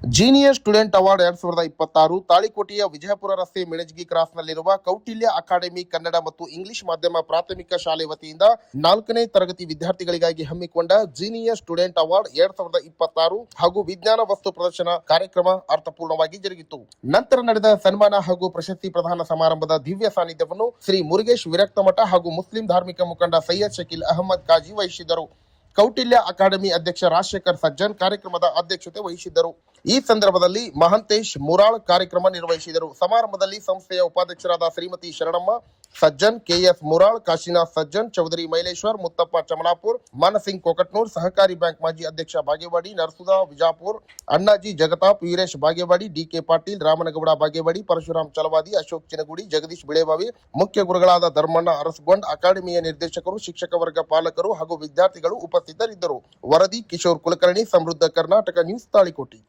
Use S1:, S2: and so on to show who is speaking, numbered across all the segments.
S1: ಜೀನಿಯರ್ student award 2026 ತಾಳಿಕೋಟೆಯ Vijayapura ರಸ್ತೆ Minajagi ಕ್ರಾಸ್ನಲ್ಲಿರುವ Kautilya academy Kannada ಮತ್ತು English ಮಾಧ್ಯಮ ಪ್ರಾಥಮಿಕ ಶಾಲೆ ವತಿಯಿಂದ 4ನೇ ತರಗತಿ ವಿದ್ಯಾರ್ಥಿಗಳಿಗಾಗಿ ಹಮ್ಮಿಕೊಂಡ ಜೀನಿಯರ್ ಸ್ಟೂಡೆಂಟ್ ಅವಾರ್ಡ್ 2026 ಹಾಗೂ ವಿಜ್ಞಾನ ವಸ್ತು ಪ್ರದರ್ಶನ ಕಾರ್ಯಕ್ರಮ ಅರ್ಥಪೂರ್ಣವಾಗಿ ಜರುಗಿತು. ನಂತರ ನಡೆದ ಸನ್ಮಾನ ಹಾಗೂ ಪ್ರಶಸ್ತಿ ಪ್ರದಾನ ಸಮಾರಂಭದ ದಿವ್ಯ ಸಾನ್ನಿಧ್ಯವನ್ನು ಶ್ರೀ ಮುರುಗೇಶ್ ವಿರಕ್ತಮಠ ಹಾಗೂ ಮುಸ್ಲಿಂ ಧಾರ್ಮಿಕ ಮುಖಂಡ ಸೈಯದ್ ಶಕೀಲ್ ಅಹಮದ್ ಕಾಜಿ ವಹಿಸಿದರು. ಕೌಟಿಲ್ಯ ಅಕಾಡೆಮಿ ಅಧ್ಯಕ್ಷ ರಾಜಶೇಖರ್ ಸಜ್ಜನ್ ಕಾರ್ಯಕ್ರಮದ ಅಧ್ಯಕ್ಷತೆ ವಹಿಸಿದ್ದರು. ಈ ಸಂದರ್ಭದಲ್ಲಿ ಮಹಂತೇಶ್ ಮುರಾಳ್ ಕಾರ್ಯಕ್ರಮ ನಿರ್ವಹಿಸಿದರು. ಸಮಾರಂಭದಲ್ಲಿ ಸಂಸ್ಥೆಯ ಉಪಾಧ್ಯಕ್ಷರಾದ ಶ್ರೀಮತಿ ಶರಣಮ್ಮ ಸಜ್ಜನ್, ಕೆಎಸ್ ಮುರಾಳ್, ಕಾಶಿನಾಥ್ ಸಜ್ಜನ್, ಚೌಧರಿ ಮೈಲೇಶ್ವರ್, ಮುತ್ತಪ್ಪ ಚಮಲಾಪುರ್, ಮಾನಸಿಂಗ್ ಕೊಕಟ್ನೂರ್, ಸಹಕಾರಿ ಬ್ಯಾಂಕ್ ಮಾಜಿ ಅಧ್ಯಕ್ಷ ಬಾಗೇವಾಡಿ, ನರಸುಧಾ ವಿಜಾಪುರ್, ಅಣ್ಣಾಜಿ ಜಗತಾಪ್, ವೀರೇಶ್ ಬಾಗೇವಾಡಿ, ಡಿಕೆ ಪಾಟೀಲ್, ರಾಮನಗೌಡ ಬಾಗೇವಾಡಿ, ಪರಶುರಾಮ್ ಚಲವಾದಿ, ಅಶೋಕ್ ಚಿನಗುಡಿ, ಜಗದೀಶ್ ಬಿಳೇಬಾವಿ, ಮುಖ್ಯ ಗುರುಗಳಾದ ಧರ್ಮಣ್ಣ ಅರಸಗೊಂಡ್, ಅಕಾಡೆಮಿಯ ನಿರ್ದೇಶಕರು, ಶಿಕ್ಷಕ ವರ್ಗ, ಪಾಲಕರು ಹಾಗೂ ವಿದ್ಯಾರ್ಥಿಗಳು ಉಪಸ್ಥಿತರಿದ್ದರು. ವರದಿ ಕಿಶೋರ್ ಕುಲಕರ್ಣಿ, ಸಮೃದ್ಧ ಕರ್ನಾಟಕ ನ್ಯೂಸ್, ತಾಳಿಕೋಟಿ.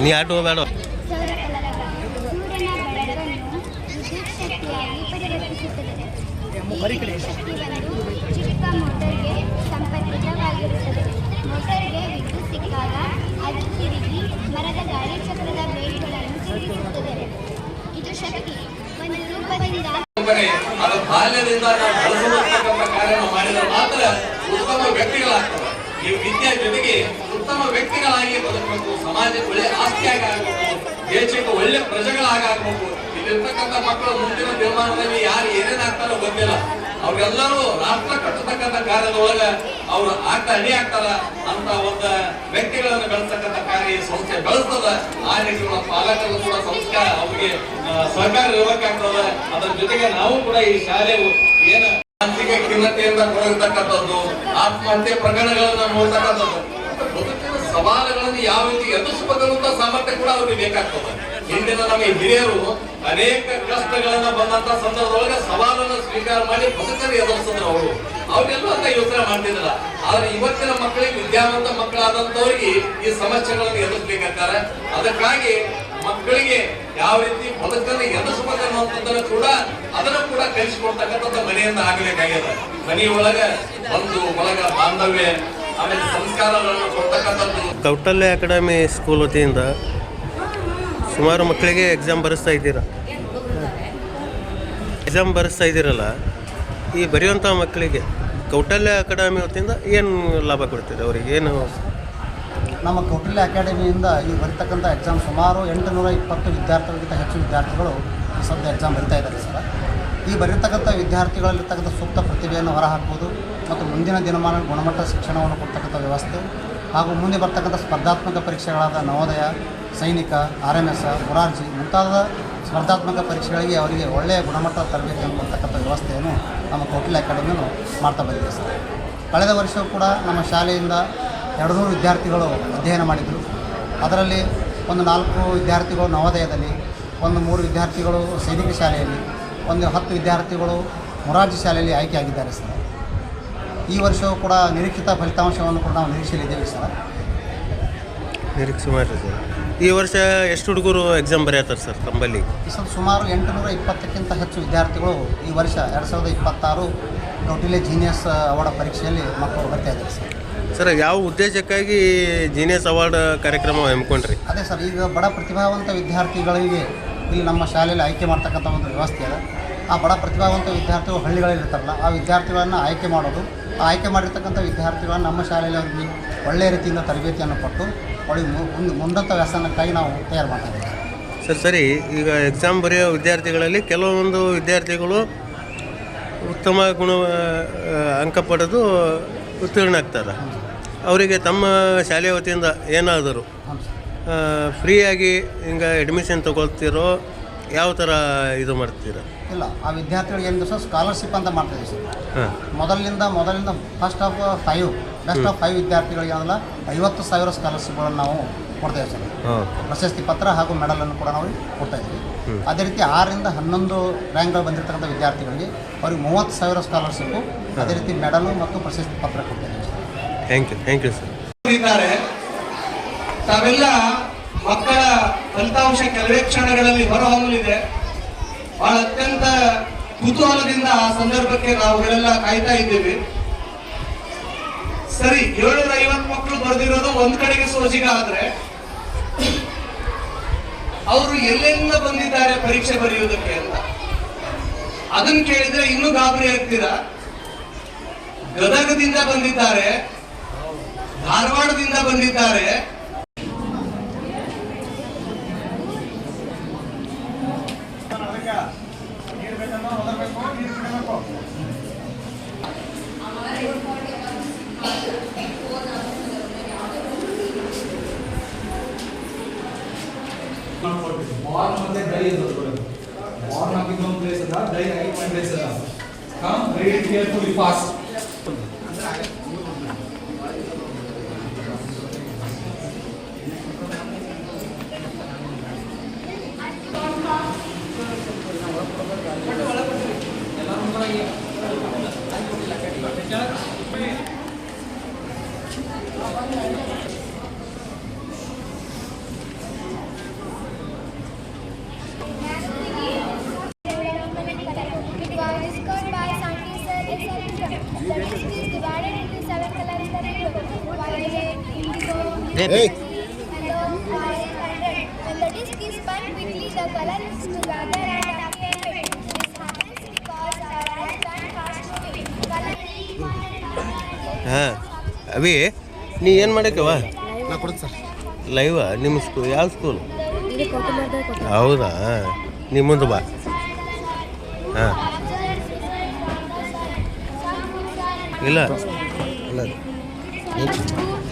S2: ನೀ ಆಟೋ ಬೇಡ
S3: ಚಿಕ್ಕ ಮೋಟರ್ಗೆ ಸಂಪರ್ಕಿತವಾಗಿರುತ್ತದೆ. ಮೋಟರ್ಗೆ ವಿದ್ಯುತ್ ಸಿಕ್ಕಾಗ ಅದು ತಿರುಗಿ ಮರದ ಗಾಳಿ ಚಕ್ರದ ಬೇಲಿಗಳನ್ನು ತಿರುಗಿಸುತ್ತದೆ. ಇದು ಶಕ್ತಿ ಒಂದು ರೂಪದಿಂದ
S4: ಅದು ಬಾಲ್ಯದಿಂದ ಬಳಸುವಂತಕ್ಕಂಥ ಕಾರ್ಯ ಮಾಡಿದರೆ ಮಾತ್ರ ಉತ್ತಮ ವ್ಯಕ್ತಿಗಳಾಗ್ತವೆ. ಈ ವಿದ್ಯೆ ಜೊತೆಗೆ ಉತ್ತಮ ವ್ಯಕ್ತಿಗಳಾಗಿ ಬದುಕಬೇಕು, ಸಮಾಜಕ್ಕೆ ಒಳ್ಳೆ ಆಸ್ತಿಯಾಗಿ ಆಗಬೇಕು, ದೇಶಕ್ಕೆ ಒಳ್ಳೆ ಪ್ರಜೆಗಳಾಗಬೇಕು. ಇಲ್ಲಿರ್ತಕ್ಕಂಥ ಮಕ್ಕಳು ಮುಂದಿನ ದಿನಮಾನದಲ್ಲಿ ಯಾರು ಏನೇನಾಗ್ತಾರೋ ಗೊತ್ತಿಲ್ಲ. ಅವ್ರೆಲ್ಲರೂ ರಾಷ್ಟ್ರ ಕಟ್ಟತಕ್ಕಂಥ ಕಾರ್ಯದೊಳಗ ಅವ್ರು ಅಣಿ ಆಗ್ತಾರ ಅಂತ ಒಂದು ವ್ಯಕ್ತಿಗಳನ್ನು ಬೆಳೆಸ್ತಕ್ಕಂಥ ಕಾರ್ಯ ಈ ಸಂಸ್ಥೆ ಬೆಳೆಸ್ತದ. ಆ ನಿಟ್ಟಿನ ಪಾಲಕರು ಕೂಡ ಸಂಸ್ಕಾರ ಅವ್ರಿಗೆ ಸಹಕಾರ ಇರಬೇಕಾಗ್ತದ. ಅದರ ಜೊತೆಗೆ ನಾವು ಕೂಡ ಈ ಶಾಲೆಯು ಏನ ಮಾನಸಿಕ ಖಿನ್ನತೆಯಿಂದ ಕೊಡತಕ್ಕಂಥದ್ದು, ಆತ್ಮಹತ್ಯೆ ಪ್ರಕರಣಗಳನ್ನ ನೋಡ್ತಕ್ಕಂಥದ್ದು, ಬದುಕಿನ ಸವಾಲುಗಳನ್ನು ಯಾವ ರೀತಿ ಎದುರಿಸಬೇಕಂತ ಸಾಮರ್ಥ್ಯ ಕೂಡ ಅವ್ರಿಗೆ ಬೇಕಾಗ್ತದೆ. ಹಿಂದಿನ ನಮ್ಮ ಹಿರಿಯರು ಅನೇಕ ಕಷ್ಟಗಳನ್ನ ಬಂದಂತ ಸಂದರ್ಭದೊಳಗೆ ಸವಾಲನ್ನು ಸ್ವೀಕಾರ ಮಾಡಿ ಬದುಕನ್ನು ಎದುರಿಸಿದ್ರು. ಅವ್ರೆಲ್ಲೂ ಅಂತ ಯೋಚನೆ ಮಾಡ್ತಿದ್ದಿಲ್ಲ. ಆದ್ರೆ ಇವತ್ತಿನ ಮಕ್ಕಳಿಗೆ, ವಿದ್ಯಾವಂತ ಮಕ್ಕಳಾದಂತವ್ರಿಗೆ ಈ ಸಮಸ್ಯೆಗಳನ್ನು ಎದುರಿಸ್ಬೇಕಾಗ್ತಾರೆ. ಅದಕ್ಕಾಗಿ ಮಕ್ಕಳಿಗೆ ಯಾವ ರೀತಿ ಬದುಕನ್ನು ಎದುರಿಸಬೇಕನ್ನುವಂಥದ್ದನ್ನು ಕೂಡ ಅದನ್ನು ಕೂಡ ಕಲಿಸಿಕೊಡ್ತಕ್ಕಂಥದ್ದು ಮನೆಯಿಂದ ಆಗಬೇಕಾಗ್ಯದ. ಮನೆಯೊಳಗ ಒಂದು ಒಳಗ ಬಾಂಧವ್ಯ, ಆಮೇಲೆ ಸಂಸ್ಕಾರಗಳನ್ನು ಕೊಡ್ತಕ್ಕಂಥದ್ದು.
S2: ಕೌಟಲ್ಯ ಅಕಾಡೆಮಿ ಸ್ಕೂಲ್ ವತಿಯಿಂದ ಸುಮಾರು ಮಕ್ಕಳಿಗೆ ಎಕ್ಸಾಮ್ ಬರೆಸ್ತಾ ಇದ್ದೀರಲ್ಲ, ಈ ಬರೆಯುವಂಥ ಮಕ್ಕಳಿಗೆ ಕೌಟಲ್ಯ ಅಕಾಡೆಮಿ ವತಿಯಿಂದ ಏನು ಲಾಭ ಕೊಡ್ತೀರಿ? ಅವರಿಗೆ ಏನು?
S5: ನಮ್ಮ ಕೌಟಲ್ಯ ಅಕಾಡೆಮಿಯಿಂದ ಈ ಬರೀತಕ್ಕಂಥ ಎಕ್ಸಾಮ್ ಸುಮಾರು 820 ವಿದ್ಯಾರ್ಥಿಗಳಿಗಿಂತ ಹೆಚ್ಚು ವಿದ್ಯಾರ್ಥಿಗಳು ಈ ಸದ್ಯ ಎಕ್ಸಾಮ್ ಬರಿತಾ ಇದ್ದಾರೆ ಸರ್. ಈ ಬರೀತಕ್ಕಂಥ ವಿದ್ಯಾರ್ಥಿಗಳಲ್ಲಿರ್ತಕ್ಕಂಥ ಸೂಕ್ತ ಪ್ರತಿಭೆಯನ್ನು ಹೊರಹಾಕುವುದು ಮತ್ತು ಮುಂದಿನ ದಿನಮಾನ ಗುಣಮಟ್ಟ ಶಿಕ್ಷಣವನ್ನು ಕೊಡ್ತಕ್ಕಂಥ ವ್ಯವಸ್ಥೆ ಹಾಗೂ ಮುಂದೆ ಬರ್ತಕ್ಕಂಥ ಸ್ಪರ್ಧಾತ್ಮಕ ಪರೀಕ್ಷೆಗಳಾದ ನವೋದಯ, ಸೈನಿಕ, RMS, ಮೊರಾರ್ಜಿ ಮುಂತಾದ ಸ್ಪರ್ಧಾತ್ಮಕ ಪರೀಕ್ಷೆಗಳಿಗೆ ಅವರಿಗೆ ಒಳ್ಳೆಯ ಗುಣಮಟ್ಟದ ತರಬೇತಿಯನ್ನು ಕೊಡ್ತಕ್ಕಂಥ ವ್ಯವಸ್ಥೆಯನ್ನು ನಮ್ಮ ಕೌಟಲ್ಯ ಅಕಾಡೆಮಿಯನ್ನು ಮಾಡ್ತಾ ಬಂದಿದೆ ಸರ್. ಕಳೆದ ವರ್ಷವೂ ಕೂಡ ನಮ್ಮ ಶಾಲೆಯಿಂದ 200 ವಿದ್ಯಾರ್ಥಿಗಳು ಅಧ್ಯಯನ ಮಾಡಿದರು. ಅದರಲ್ಲಿ ಒಂದು 4 ವಿದ್ಯಾರ್ಥಿಗಳು ನವೋದಯದಲ್ಲಿ, ಒಂದು 3 ವಿದ್ಯಾರ್ಥಿಗಳು ಸೈನಿಕ ಶಾಲೆಯಲ್ಲಿ, ಒಂದು 10 ವಿದ್ಯಾರ್ಥಿಗಳು ಮೊರಾರ್ಜಿ ಶಾಲೆಯಲ್ಲಿ ಆಯ್ಕೆಯಾಗಿದ್ದಾರೆ ಸರ್. ಈ ವರ್ಷವೂ ಕೂಡ ನಿರೀಕ್ಷಿತ ಫಲಿತಾಂಶವನ್ನು ಕೂಡ ನಾವು ನಿರೀಕ್ಷೆಯಲ್ಲಿದ್ದೇವೆ ಸರ್.
S2: ನಿರೀಕ್ಷೆ ಮಾಡಿರಿ ಸರ್. ಈ ವರ್ಷ ಎಷ್ಟು ಹುಡುಗರು ಎಕ್ಸಾಮ್ ಬರೆಯತ್ತಾರೆ ಸರ್ ತಮ್ಮಲ್ಲಿ?
S5: ಈ ಸಲ ಸುಮಾರು 820ಕ್ಕಿಂತ ಹೆಚ್ಚು ವಿದ್ಯಾರ್ಥಿಗಳು ಈ ವರ್ಷ 2026 ಕೌಟಿಲ್ಯ ಜೀನಿಯಸ್ ಅವಾರ್ಡ್ ಪರೀಕ್ಷೆಯಲ್ಲಿ ಮಕ್ಕಳು ಬರ್ತಾ ಇದ್ದಾರೆ ಸರ್.
S2: ಸರ್, ಯಾವ ಉದ್ದೇಶಕ್ಕಾಗಿ ಜೀನಿಯಸ್ ಅವಾರ್ಡ್ ಕಾರ್ಯಕ್ರಮ ಹಮ್ಮಿಕೊಂಡ್ರಿ?
S5: ಅದೇ ಸರ್, ಈಗ ಬಡ ಪ್ರತಿಭಾವಂತ ವಿದ್ಯಾರ್ಥಿಗಳಿಗೆ ಇಲ್ಲಿ ನಮ್ಮ ಶಾಲೆಯಲ್ಲಿ ಆಯ್ಕೆ ಮಾಡ್ತಕ್ಕಂಥ ಒಂದು ವ್ಯವಸ್ಥೆ ಇದೆ. ಆ ಬಡ ಪ್ರತಿಭಾವಂತ ವಿದ್ಯಾರ್ಥಿಗಳು ಹಳ್ಳಿಗಳಲ್ಲಿ ಇರ್ತಾರಲ್ಲ, ಆ ವಿದ್ಯಾರ್ಥಿಗಳನ್ನು ಆಯ್ಕೆ ಮಾಡೋದು, ಆ ಆಯ್ಕೆ ಮಾಡಿರ್ತಕ್ಕಂಥ ವಿದ್ಯಾರ್ಥಿಗಳನ್ನು ನಮ್ಮ ಶಾಲೆಯಲ್ಲಿ ಅವರಿಗೆ ಒಳ್ಳೆಯ ರೀತಿಯಿಂದ ತರಬೇತಿಯನ್ನು ಕೊಟ್ಟು ಅವಳಿಗೆ ಮುಂದಂಥ ವ್ಯಾಸನಕ್ಕಾಗಿ ನಾವು ತಯಾರು ಮಾಡ್ತಾಯಿದ್ದೀವಿ
S2: ಸರ್. ಸರಿ, ಈಗ ಎಕ್ಸಾಮ್ ಬರೆಯೋ ವಿದ್ಯಾರ್ಥಿಗಳಲ್ಲಿ ಕೆಲವೊಂದು ವಿದ್ಯಾರ್ಥಿಗಳು ಉತ್ತಮ ಅಂಕ ಪಡೆದು ಉತ್ತೀರ್ಣ ಆಗ್ತಾರೆ. ಅವರಿಗೆ ತಮ್ಮ ಶಾಲೆಯ ವತಿಯಿಂದ ಏನಾದರೂ ಫ್ರೀಯಾಗಿ ಹಿಂಗೆ ಅಡ್ಮಿಷನ್ ತೊಗೊಳ್ತಿರೋ ಯಾವ ಥರ ಇದು ಮಾಡ್ತೀರಾ?
S5: ಇಲ್ಲ, ಆ ವಿದ್ಯಾರ್ಥಿಗಳಿಗೆ ಏನು ಸರ್ ಸ್ಕಾಲರ್ಶಿಪ್ ಅಂತ ಮಾಡ್ತಾಯಿದ್ದೀವಿ ಸರ್.
S2: ಹಾಂ,
S5: ಮೊದಲಿಂದ ಫಸ್ಟ್ ಆಫ್ 5 ಬೆಸ್ಟ್ ಆಫ್ 5 ವಿದ್ಯಾರ್ಥಿಗಳಿಗೆ ಅದಲ್ಲ 50,000 ಸ್ಕಾಲರ್ಶಿಪ್ಗಳನ್ನು ನಾವು ಕೊಡ್ತೇವೆ ಸರ್.
S2: ಹಾಂ,
S5: ಪ್ರಶಸ್ತಿ ಪತ್ರ ಹಾಗೂ ಮೆಡಲನ್ನು ಕೂಡ ನಾವು ಕೊಡ್ತಾಯಿದ್ದೀವಿ. ಅದೇ ರೀತಿ 6ರಿಂದ 11 ರ್ಯಾಂಕ್ಗಳು ಬಂದಿರತಕ್ಕಂಥ ವಿದ್ಯಾರ್ಥಿಗಳಿಗೆ ಅವ್ರಿಗೆ 30,000 ಸ್ಕಾಲರ್ಶಿಪ್ಪು, ಅದೇ ರೀತಿ ಮೆಡಲು ಮತ್ತು ಪ್ರಶಸ್ತಿ ಪತ್ರ ಕೊಡ್ತಾಯಿದ್ದೀವಿ ಸರ್.
S2: Thank you sir.
S6: ಇದ್ದಾರೆ. ತಾವೆಲ್ಲ ಮಕ್ಕಳ ಫಲಿತಾಂಶ ಕೆಲವೇ ಕ್ಷಣಗಳಲ್ಲಿ ಹೊರಹೊಮ್ಮಲಿದೆ. ಬಹಳ ಅತ್ಯಂತ ಕುತೂಹಲದಿಂದ ಆ ಸಂದರ್ಭಕ್ಕೆ ನಾವುಗಳೆಲ್ಲ ಕಾಯ್ತಾ ಇದ್ದೀವಿ. ಸರಿ, 750 ಮಕ್ಕಳು ಬರೆದಿರೋದು ಒಂದ್ ಕಡೆಗೆ ಸೋಜಿಗ ಆದ್ರೆ, ಅವರು ಎಲ್ಲೆಲ್ಲ ಬಂದಿದ್ದಾರೆ ಪರೀಕ್ಷೆ ಬರೆಯುವುದಕ್ಕೆ ಅಂತ ಅದನ್ನ ಕೇಳಿದ್ರೆ ಇನ್ನೂ ಗಾಬರಿ ಆಗ್ತೀರಾ. ಗದಗದಿಂದ ಬಂದಿದ್ದಾರೆ, ಧಾರವಾಡದಿಂದ ಬಂದಿದ್ದಾರೆ.
S7: ಬಾರ್ನ್ ಮತ್ತೆ ಡೈ ಇರೋದು. ಬಾರ್ನ್ ಹಾಕಿದ ಒಂದು ಪ್ಲೇಸ್ ಅದ, ಡೈ ಹಾಕಿದ ಒಂದು ಪ್ಲೇಸ್ ಅದ. Come read it carefully fast.
S3: Hey. When the disc is spun quickly, the color is together and appear. This happens because our eyes turn fast moving. Color
S2: ಹಾಂ, ಅವಿ ನೀ ಏನು ಮಾಡಕ್ಕವ?
S1: ನಾ ಕೊಡುತ್ತೆ ಸರ್.
S2: ಲೈವ ನಿಮ್ಮ ಯಾವ ಸ್ಕೂಲ್? ಹೌದಾ, ನೀ ಮುಂದೆ ಬಾ. ಹಾಂ, ಇಲ್ಲ
S3: Thank you.